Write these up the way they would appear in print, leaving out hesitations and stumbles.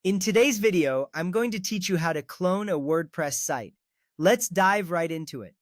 In today's video, I'm going to teach you how to clone a WordPress site. Let's dive right into it.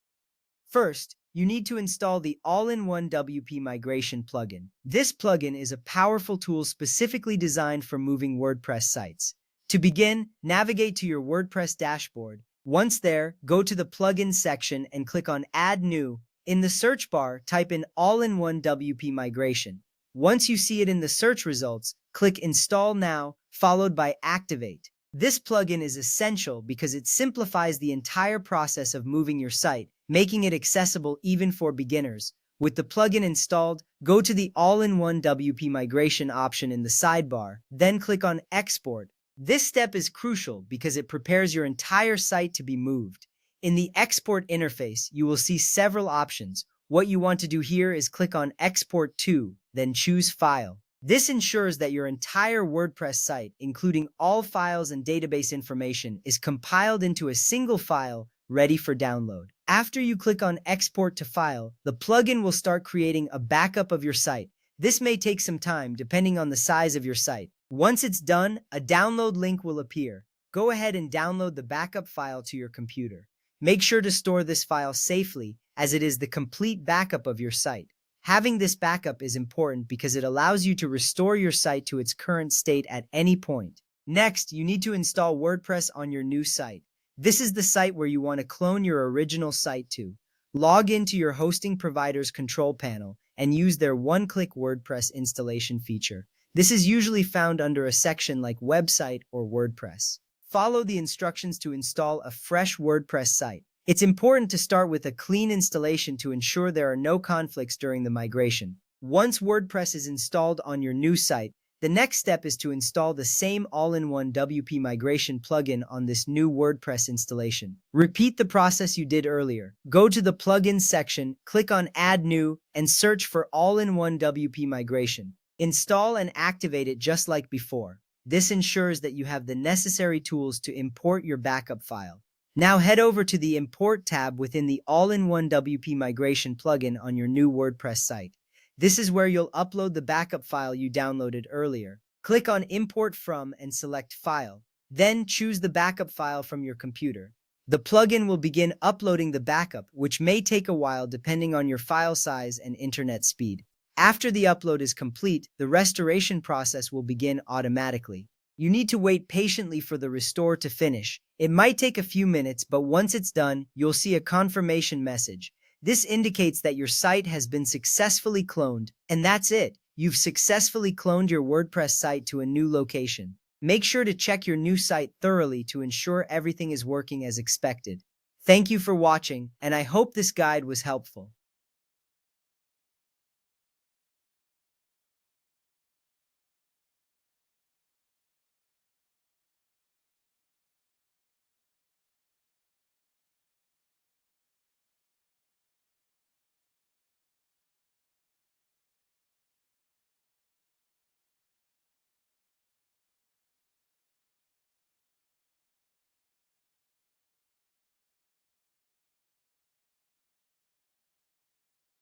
First, you need to install the all-in-one WP migration plugin. This plugin is a powerful tool specifically designed for moving WordPress sites. To begin, navigate to your WordPress dashboard. Once there, go to the Plugins section and click on Add New. In the search bar, type in All-in-one WP Migration. Once you see it in the search results, click Install Now, followed by Activate. This plugin is essential because it simplifies the entire process of moving your site, making it accessible even for beginners. With the plugin installed, go to the All-in-one WP Migration option in the sidebar, then click on Export. This step is crucial because it prepares your entire site to be moved. In the export interface, you will see several options. What you want to do here is click on Export To, then choose File. This ensures that your entire WordPress site, including all files and database information, is compiled into a single file ready for download. After you click on Export to File, the plugin will start creating a backup of your site. This may take some time depending on the size of your site. Once it's done, a download link will appear. Go ahead and download the backup file to your computer. Make sure to store this file safely, as it is the complete backup of your site. Having this backup is important because it allows you to restore your site to its current state at any point. Next, you need to install WordPress on your new site. This is the site where you want to clone your original site to. Log into your hosting provider's control panel and use their one-click WordPress installation feature. This is usually found under a section like Website or WordPress. Follow the instructions to install a fresh WordPress site. It's important to start with a clean installation to ensure there are no conflicts during the migration. Once WordPress is installed on your new site, the next step is to install the same all-in-one WP migration plugin on this new WordPress installation. Repeat the process you did earlier. Go to the Plugins section, click on Add New, and search for all-in-one WP migration. Install and activate it just like before. This ensures that you have the necessary tools to import your backup file. Now head over to the Import tab within the All-in-one WP Migration plugin on your new WordPress site. This is where you'll upload the backup file you downloaded earlier. Click on Import From and select File. Then choose the backup file from your computer. The plugin will begin uploading the backup, which may take a while depending on your file size and internet speed. After the upload is complete, the restoration process will begin automatically. You need to wait patiently for the restore to finish. It might take a few minutes, but once it's done, you'll see a confirmation message. This indicates that your site has been successfully cloned, and that's it. You've successfully cloned your WordPress site to a new location. Make sure to check your new site thoroughly to ensure everything is working as expected. Thank you for watching, and I hope this guide was helpful.